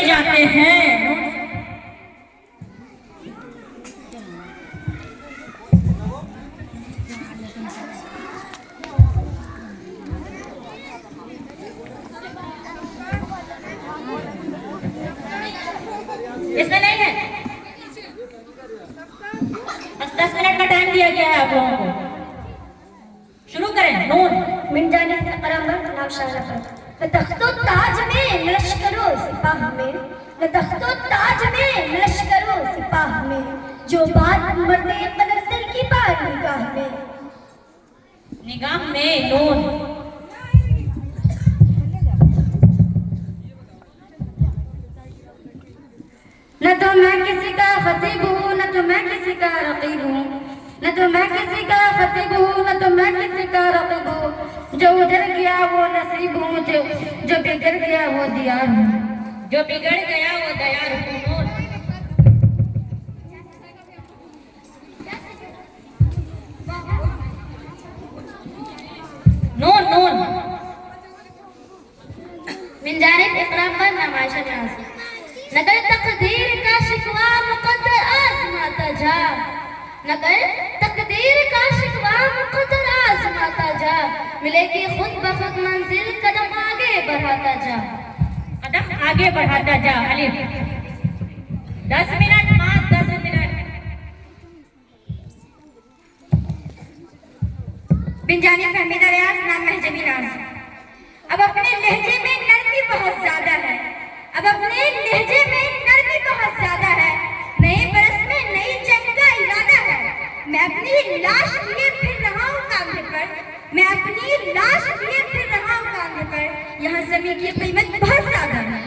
जाते हैं। इसमें नहीं है, बस 10 मिनट का टाइम दिया गया है आप लोगों को। शुरू करें। नून मिन जानिब अकरम नाम शाह तख्तो ताज में लश्करों सिपाह में, तख्तो ताज में लश्करों सिपाह में, जो बात मरते कलंदर की बात निगाह में, निगाह में। नून न तो मैं किसी का खतीब हूँ, न तो मैं किसी का रकीब हूँ, न तो मैं किसी का खतीब हूँ, न तो मैं किसी का रकीब हूँ, जो उधर गया वो नसीब हूँ, जो बिगड़ गया वो दियार हूँ, जो बिगड़ गया वो दयार हूँ। नून नून मिल जानिब इकराम पर नमाशा न्याज़ नगर तकदीर का शिकवा मुकद्दर आज़माता जा, नगर तकदीर का शिकवा मुकद्दर आज़माता जा, मिलेगी खुद ब खुद मंजिल कदम आगे बढ़ाता जा, कदम आगे बढ़ाता जा। अलिफ 10 मिनट, मात्र 10 मिनट। बिन जानिब फहमीदा रियाज नाम महजबी नाज। अब अपने लहजे में नरमी बहुत ज्यादा है, अब अपने लहजे में नरमी बहुत ज्यादा है, नए बरस में नई जंग का इरादा है, मैं अपनी लाश लिए फिर रहा हूँ कांधे पर, मैं अपनी लाश लिए फिर रहा हूँ कांधे पर, यहाँ ज़मीन की कीमत बहुत ज्यादा है,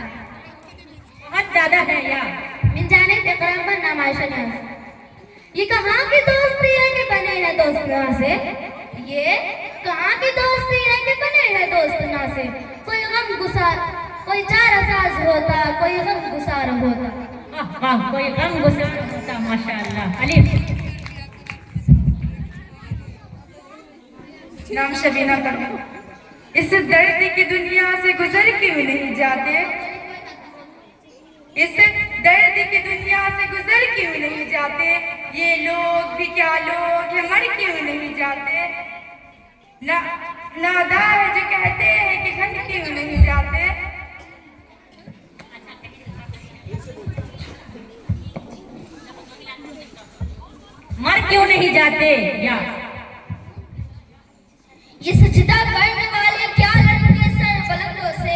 बहुत ज्यादा है यार। मिल जाने इकराम पर नामाशा न्याज़। ये कहाँ की दोस्ती है कि बने हैं दोस्त ना से, ये कहाँ की दोस्ती है कि बने हैं दोस्त ना से, कोई गम गुसार कोई चार असाज होता, कोई गम गुसार होता, वाह, कोई गम गुसार होता। माशाअल्लाह। अलिफ नाम शबीना करना। इस दर्द की दुनिया से गुजर क्यों नहीं जाते, इस दर्द की दुनिया से गुजर क्यों नहीं जाते, ये लोग भी क्या लोग हैं, मर क्यों नहीं जाते, नादा है जो कहते हैं कि घट क्यों नहीं जाते, मर क्यों नहीं जाते। या ये सजदा करने वाले क्या लड़के सर बुलंदों से,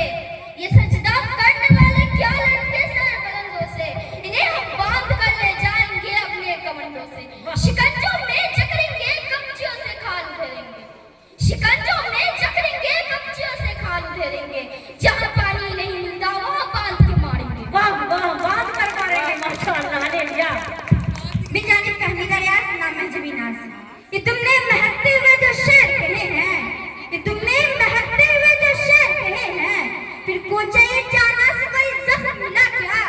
ये सजदा करने वाले क्या लड़के सर बुलंदों से, इन्हें हम बांध कर ले जाएंगे अपने कमंडों से, शिकंजों में जकड़ेंगे कमचियों से खाल उधेरेंगे, शिकंजों में जकड़ेंगे कमचियों से खाल उधेरेंगे, जहाँ पानी नहीं मिलता वहाँ बांध के मारेंगे। वाह वाह, बांध कर मारेंगे। माशाअल्लाह। या बिन जानिब फहमीदा रियाज नाम महजबी नाज। ये तुमने महकते हुए जो शेर कहे हैं, ये तुमने महकते हुए जो शेर कहे हैं, फिर कोचे जाना से कोई जख्म मिला क्या,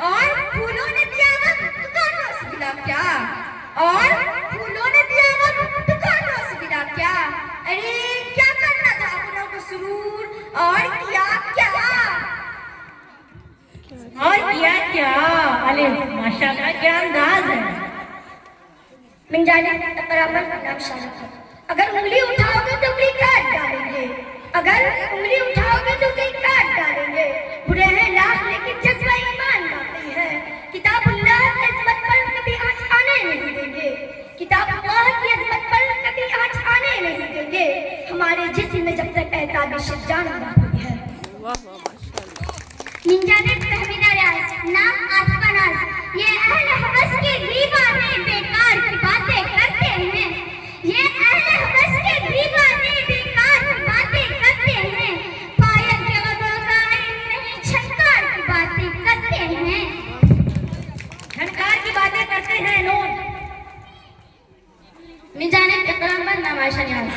और फूलों ने दिया वक्त दुकानों से मिला क्या, और फूलों ने दिया वक्त दुकानों से मिला क्या, अरे क्या करना था अपनों को सुरूर, और किया क्या, और किया क्या। अलिफ माशाअल्लाह, क्या अंदाज है। मिन जानिब इकराम नाम शाह। अगर उंगली उठाओगे तो कहीं काट डालेंगे, अगर उंगली उठाओगे तो कहीं काट डालेंगे, बुरे हैं लाख लेकिन जज्बा ईमान बाकी है, किताबुल्लाह की इज्जत पर कभी आँच आने नहीं देंगे, किताबुल्लाह की इज्जत पर कभी आँच आने नहीं देंगे, हमारे जिस्म में जब तक एहताब जान बाकी है। मिन जानिब तहमीदा रियाज नाम आसफा नाज। ये अहले हवस के दीवाने बेकार की बातें करते हैं, ये अहले हवस के दीवाने बेकार की बातें करते हैं, पायल के गमों का नहीं छनकार की बातें करते हैं, झनकार की बातें करते हैं। नून मिन जानिब इकराम पर नामाशा न्याज़।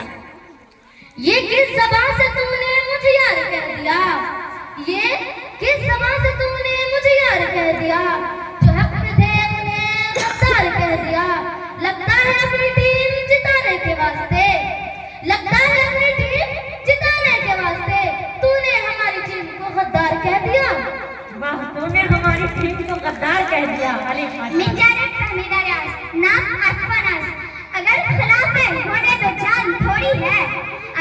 ये किस ज़बान से तूने मुझे यार कह दिया, ये किस ज़बान से तूने मुझे यार कह दिया, जो हक में थे उन्हें गद्दार कह दिया, लगता है अपनी टीम जिताने के वास्ते, लगता है अपनी टीम जिताने के वास्ते तूने हमारी टीम को गद्दार कह दिया। वाह, तो उन्होंने हमारी टीम को गद्दार कह दिया। अलिफ मिल जाने फहमीदा रियाज, नाम आसफानास। अगर खिलाफे होने तो जान थोड़ी है,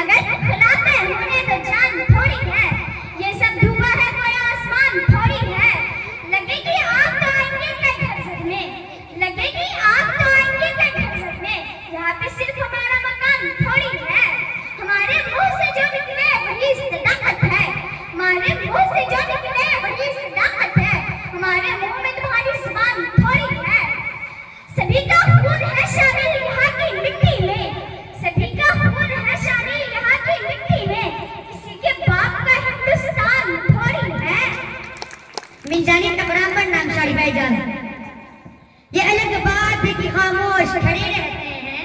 अगर खिलाफे होने तो जान थोड़ी है, ये सब डूबा है कोई आसमान थोड़ी है। लगेगी आप तो आएंगे कई हसद में, लगेगी आप तो आएंगे कई हसद में, यहाँ पे सिर्फ हमारा मकान थोड़ी है। हमारे मुंह से जो निकले वही सदाकत है, हमारे मुंह से जो निकले वही सदाकत है, हमारे मुंह में तुम्हारी जुबान थोड़ी है। सभी का खून है शामिल यहाँ की मिट्टी में, सभी का खून है शामिल यहाँ की मिट्टी में, किसी के बाप का हिंदुस्तान थोड़ी है। मिल जाने टकराम पर नाम शाही भाईजान। ये अलग बात है कि खामोश खड़े रहते हैं,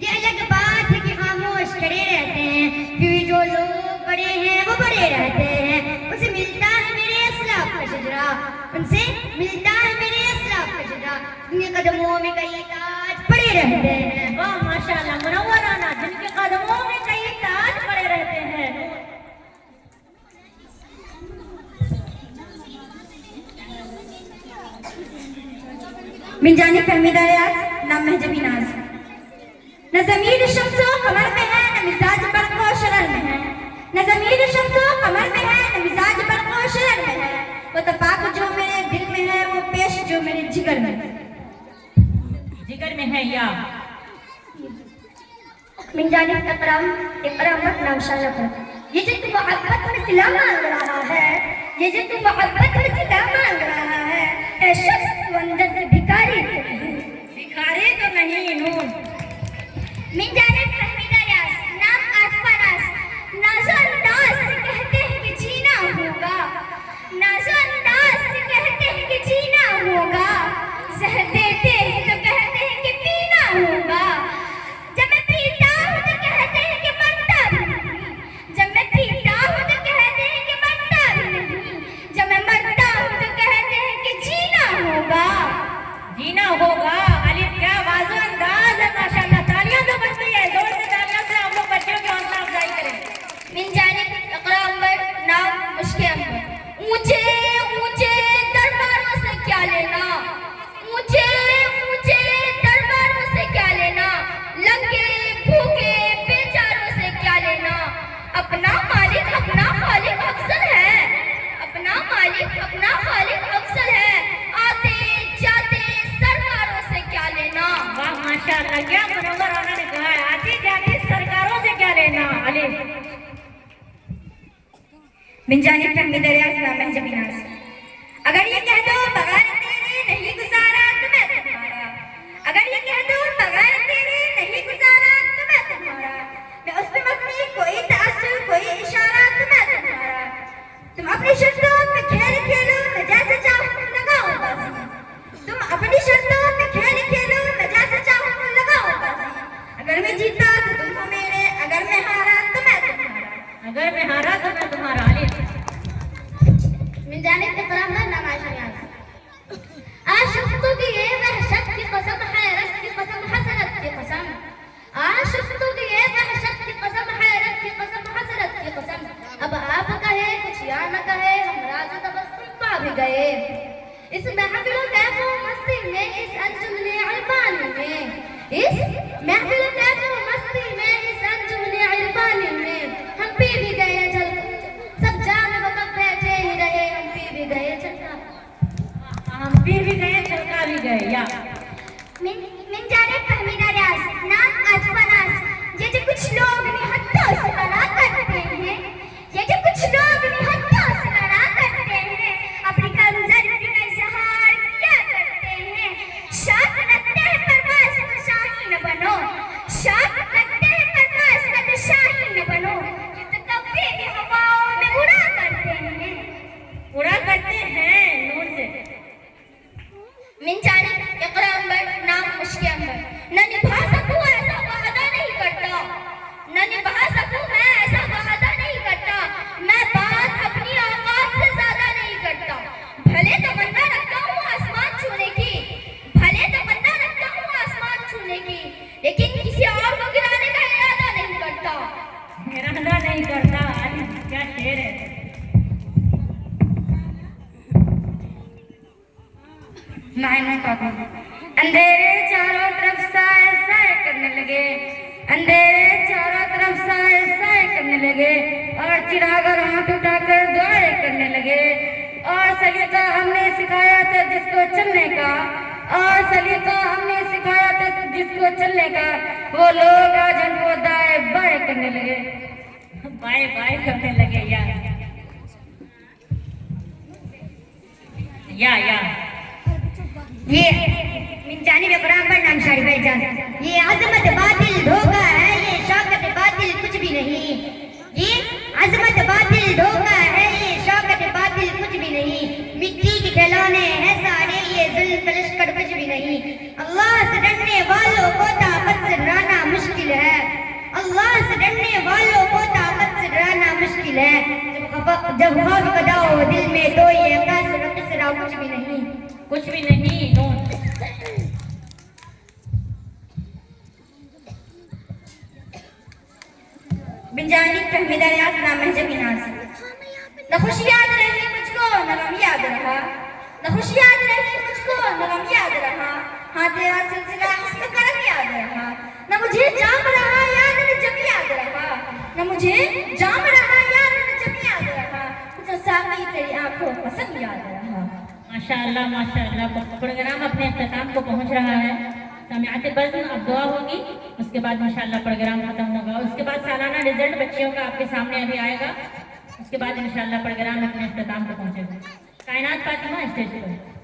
ये अलग बात है कि खामोश खड़े रहते हैं, फिर जो लोग बड़े हैं वो बड़े रहते हैं। उनसे मिलता है मेरे असलाफ का शजरा, उनसे मिलता है मेरे असलाफ का शजरा, उनके कदमों में कई ताज पड़े रहते हैं। वाह माशाल्लाह, मुनव्वराना, जिनके कदमों में कई ताज पड़े रहते हैं। मिल जाने फहमीदा रियाज, नाम महजबी नाज। न ज़मीर शम्सो कमर में है, न मिजाज बरक़ो शरर में है, न ज़मीर शम्सो कमर में है, न मिजाज बरक़ो शरर में है। वो तपाक जो मेरे दिल में है, वो पेश जो मेरे जिगर में है। जिगर में है या मिल जाने इकराम, इकराम मत नाम शाला पर। ये जो तू मोहब्बत में सिला मांग रहा है, ये जो तू मोहब्बत में सिला मांग रहा है, ऐ शख्स तू अंदर से भिखारी तो नहीं, भिखारी तो नहीं नून। मिल जाने फहमीदा रियाज, नाम आसफानास। नाज़ो अंदाज से कहते हैं कि जीना होगा, नाज़ो अंदाज से कहते हैं कि जीना होगा, जहर देते हैं तो कहते हैं कि पीना होगा। जब मैं पीता हूँ तो कहते हैं कि मरता भी नहीं, जब मैं पीता हूँ तो कहते हैं कि मरता भी नहीं, जब मैं मरता हूँ तो कहते हैं कि जीना होगा। जीना होगा। अलिफ क्या वाज़ो अंदाज है माशाल्लाह। तालियां तो बजती है, जोर से तालियां से आप लोग बच्चों की हौसला अफजाई करें। मिल जाने इकरा अंबर, नाम मुश्के अंबर। ऊंचे ऊंचे दरबारों से क्या लेना, ऊंचे ऊंचे दरबारों से क्या लेना, लंगे भूखे बेचारों से क्या लेना। अपना मालिक अफसल है, अपना मालिक अफसल है, आते जाते सरकारों से क्या लेना। वाह माशाल्लाह, क्या मुनव्वराना ने कहा है, आती जाती सरकारों से क्या लेना। अलिफ मिल जाने फहमीदा रियाज, नाम महजबी नाज। अगर ये कह दो बगैर तेरे नहीं गुजारा तो मैं तुम्हारा, अगर ये कह दो बगैर तेरे नहीं गुजारा तो मैं तुम्हारा, मैं उस पे मबनी कोई तासुर कोई इशारा तो मैं तुम्हारा। तुम अपनी शर्तों पे खेल खेलो, मैं जैसे चाहूं लगाऊं बाजी, तुम अपनी शर्तों पे खेल खेलो, मैं जैसे चाहूं लगाऊं बाजी। अगर मैं जीता तो तुम हो मेरे, अगर मैं हारा तो मैं तुम्हारा, अगर मैं हारा तो मैं तुम्हारा। अलिफ मिल जाने के कराम ना नाम आशरियाज। आशिक़ों की ये वहशत की कसम, हैरत की कसम, हसरत की कसम, आशिक़ों की ये वहशत की कसम, हैरत की कसम, हसरत की कसम। अब आप कहे कुछ या न कहे, हम राज़ तबस्सुम पा भी गए इस महफिल कैफ़ो मस्ती में, इस अंजुमने इरफानी में, इस महफिल कैफ़ो मस्ती में, इस अंजुमने इरफानी में। हम पी भी गए जल, सब जाम वक़्त बैठे ही रहे, हम पी भी गए चलका, हम पी भी गए चलका भी गए। या मिल जाने फहमीदा रियाज, नाम आसफानास। ये जो कुछ लोग निहत्तों से लड़ा करते हैं, ये जो कुछ लोग निहत्तों से लड़ा करते हैं, अपनी कमजोरी का इज़हार किया करते हैं। शौक रखते हैं परवाज़ का शाही न बनो, शौक रखते हैं परवाज़ का शाही न बनो, ये तो कभी भी हवाओं में उड़ा करते हैं, उड़ा करते हैं नून से। मिल जाने इकरा अंबर, नाम मैं कहूँ अंधेरे चारों तरफ साए साए करने लगे, अंधेरे चारों तरफ साए साए करने लगे और चिरागर हाथ उठाकर दुआएं करने लगे। और सलीका हमने सिखाया था जिसको चलने का, और सलीका हमने सिखाया था जिसको चलने का, वो लोग आज हमको दाएं बाएं करने लगे, बाय बाय करने लगे। या ये मिन जानिब कुरान पर नाम शारी भाईजान, ये अजमत बातिल धोखा है, ये शौकत बातिल कुछ भी नहीं। ये अजमत बातिल धोखा है, ये शौकत बातिल कुछ भी नहीं। मिट्टी के खिलौने हैं सारे, ये जुल्म लश्कर कुछ भी नहीं। अल्लाह से डरने वालों को ताकत से डराना मुश्किल है, अल्लाह से डरने वालों को ताकत से डराना मुश्किल है। जब खौफ पैदा हो दिल में तो ये कसरा कुछ भी नहीं, कुछ भी नहीं। नून बिनजानी फहमीदा रियाज नाम है जबी नाज। न खुश याद रही मुझको न गम याद रहा, न खुश याद रही मुझको न गम याद रहा, हाँ तेरा सिलसिला हस्न करम याद रहा। न मुझे जाम रहा याद न जब याद रहा, न मुझे जाम रहा याद न जब याद रहा, मुझे साकी तेरी आंखों पसंद याद रहा। माशाअल्लाह माशाअल्लाह। प्रोग्राम अपने अख्ताम को पहुंच रहा है। समियात बज़्म अब दुआ होगी, उसके बाद इंशाअल्लाह प्रोग्राम खत्म होगा। उसके बाद सालाना रिजल्ट बच्चियों का आपके सामने अभी आएगा, उसके बाद इंशाअल्लाह प्रोग्राम अपने अख्ताम को पहुंचेगा। कायनात फातिमा स्टेज पर।